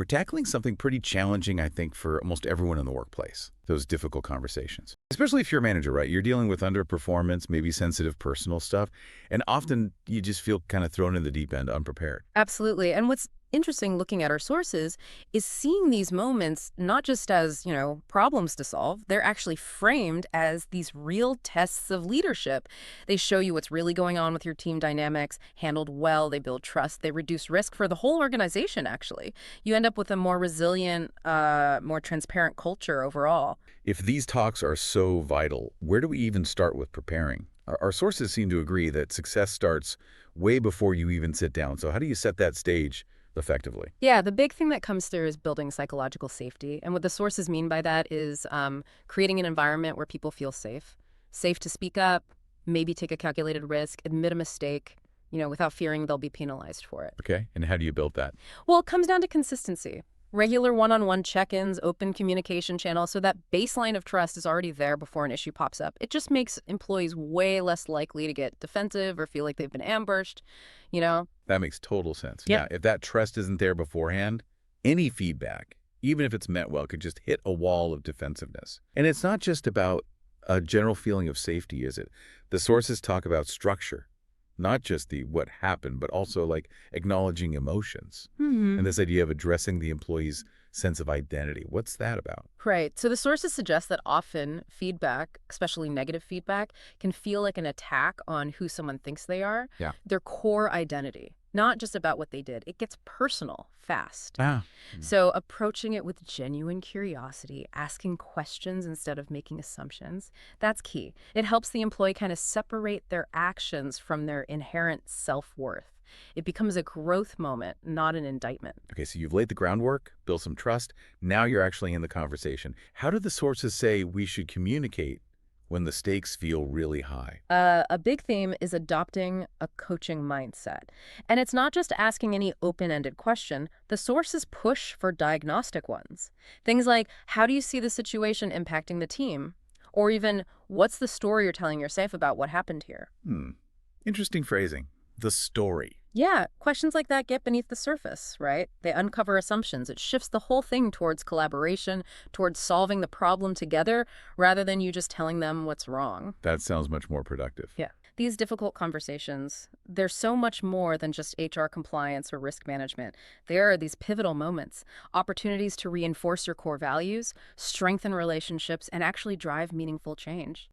we're tackling something pretty challenging, I think, for almost everyone in the workplace, those difficult conversations. Especially if you're a manager, right? You're dealing with underperformance, maybe sensitive personal stuff, and often you just feel kind of thrown in the deep end unprepared. Absolutely. And what's interesting looking at our sources is seeing these moments not just as, problems to solve, they're actually framed as these real tests of leadership. They show you what's really going on with your team dynamics, handled well, they build trust, they reduce risk for the whole organization, actually. You end up with a more resilient, more transparent culture overall. If these talks are so vital, where do we even start with preparing? Our sources seem to agree that success starts way before you even sit down. So how do you set that stage effectively? Yeah, the big thing that comes through is building psychological safety. And what the sources mean by that is creating an environment where people feel safe, safe to speak up, maybe take a calculated risk, admit a mistake, without fearing they'll be penalized for it. Okay, and how do you build that? Well, it comes down to consistency. Regular one-on-one check-ins, open communication channels, so that baseline of trust is already there before an issue pops up. It just makes employees way less likely to get defensive or feel like they've been ambushed, you know? That makes total sense. Yep. Yeah, if that trust isn't there beforehand, any feedback, even if it's meant well, could just hit a wall of defensiveness. And it's not just about a general feeling of safety, is it? The sources talk about structure, not just the what happened, but also like acknowledging emotions. And this idea of addressing the employee's sense of identity. What's that about? Right. So the sources suggest that often feedback, especially negative feedback, can feel like an attack on who someone thinks they are, Yeah. their core identity, not just about what they did. It gets personal fast. Ah, So approaching it with genuine curiosity, asking questions instead of making assumptions, that's key. It helps the employee kind of separate their actions from their inherent self-worth. It becomes a growth moment, not an indictment. okay, so you've laid the groundwork, built some trust. Now you're actually in the conversation. How do the sources say we should communicate when the stakes feel really high? A big theme is adopting a coaching mindset. And it's not just asking any open-ended question. The sources push for diagnostic ones. Things like, how do you see the situation impacting the team? Or even, what's the story you're telling your safe about what happened here? Interesting phrasing. The story. Yeah, questions like that get beneath the surface, right? They uncover assumptions. It shifts the whole thing towards collaboration, towards solving the problem together, rather than you just telling them what's wrong. That sounds much more productive. Yeah. These difficult conversations, they're so much more than just HR compliance or risk management. There are these pivotal moments, opportunities to reinforce your core values, strengthen relationships, and actually drive meaningful change.